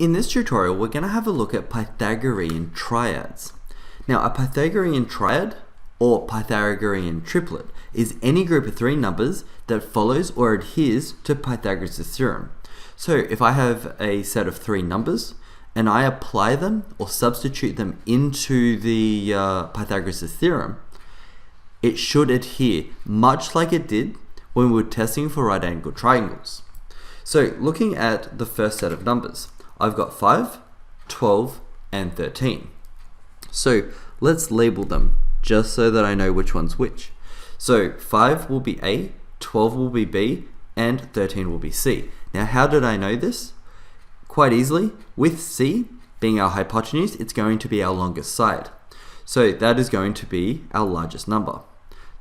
In this tutorial, we're going to have a look at Pythagorean triads. Now, a Pythagorean triad or Pythagorean triplet is any group of three numbers that follows or adheres to Pythagoras' theorem. So if I have a set of three numbers and I apply them or substitute them into the Pythagoras' theorem, it should adhere much like it did when we were testing for right-angled triangles. So looking at the first set of numbers, I've got 5, 12, and 13. So let's label them just so that I know which one's which. So 5 will be A, 12 will be B, and 13 will be C. Now how did I know this? Quite easily. With C being our hypotenuse, it's going to be our longest side. So that is going to be our largest number.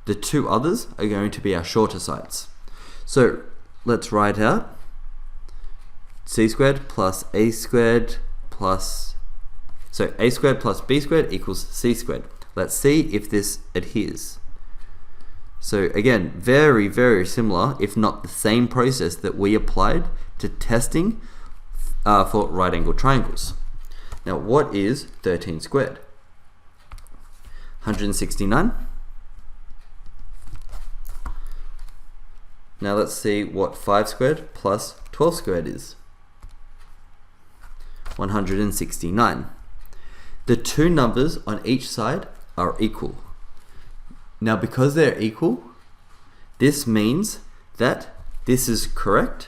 The two others are going to be our shorter sides. So let's write out C squared plus A squared plus, so A squared plus B squared equals C squared. Let's see if this adheres. So again, very, very similar, if not the same process that we applied to testing for right-angled triangles. Now, what is 13 squared? 169. Now let's see what 5 squared plus 12 squared is. 169. The two numbers on each side are equal. Now because they're equal, this means that this is correct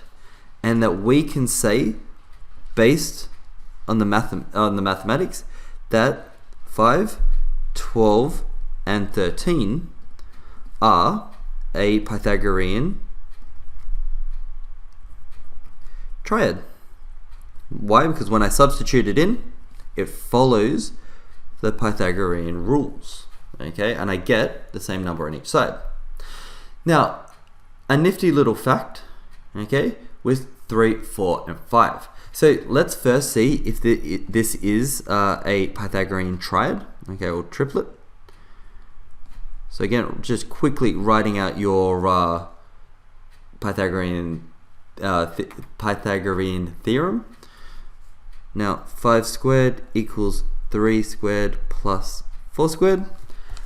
and that we can say, based on the mathematics, that 5, 12, and 13 are a Pythagorean triad. Why? Because when I substitute it in, it follows the Pythagorean rules, okay? And I get the same number on each side. Now, a nifty little fact, okay, with 3, 4, and 5. So let's first see if this is a Pythagorean triad, okay, or triplet. So again, just quickly writing out your Pythagorean theorem. Now 5 squared equals 3 squared plus 4 squared.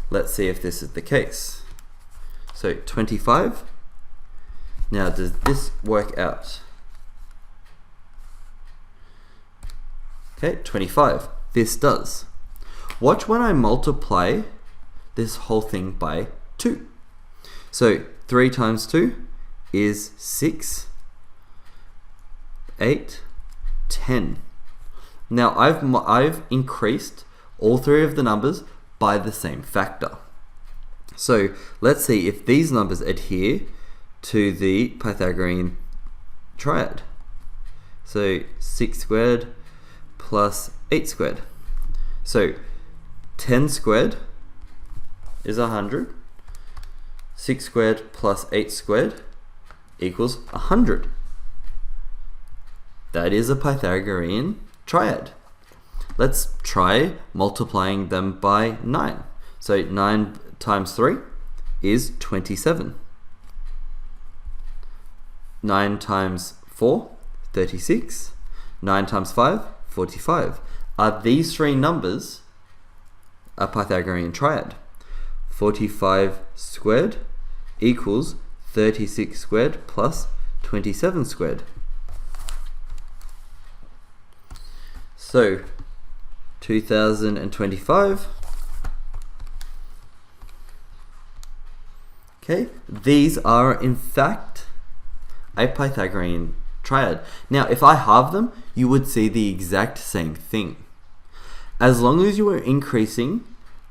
Let's see if this is the case. So 25. Now does this work out? Okay, 25. This does. Watch when I multiply this whole thing by 2. So 3 times 2 is 6, 8, 10. Now I've increased all three of the numbers by the same factor. So let's see if these numbers adhere to the Pythagorean triad. So 6 squared plus 8 squared. So 10 squared is 100. 6 squared plus 8 squared equals 100. That is a Pythagorean triad. Let's try multiplying them by 9. So 9 times 3 is 27. 9 times 4, 36. 9 times 5, 45. Are these three numbers a Pythagorean triad? 45 squared equals 36 squared plus 27 squared. So 2025. Okay, these are in fact a Pythagorean triad. Now if I halve them, you would see the exact same thing. As long as you are increasing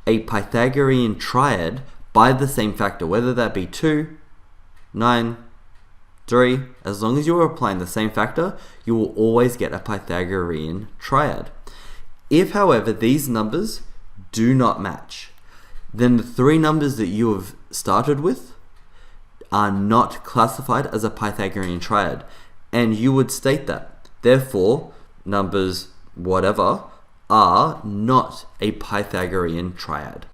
a Pythagorean triad by the same factor, whether that be 2, 9, 3, as long as you are applying the same factor, you will always get a Pythagorean triad. If, however, these numbers do not match, then the three numbers that you have started with are not classified as a Pythagorean triad, and you would state that. Therefore, numbers whatever are not a Pythagorean triad.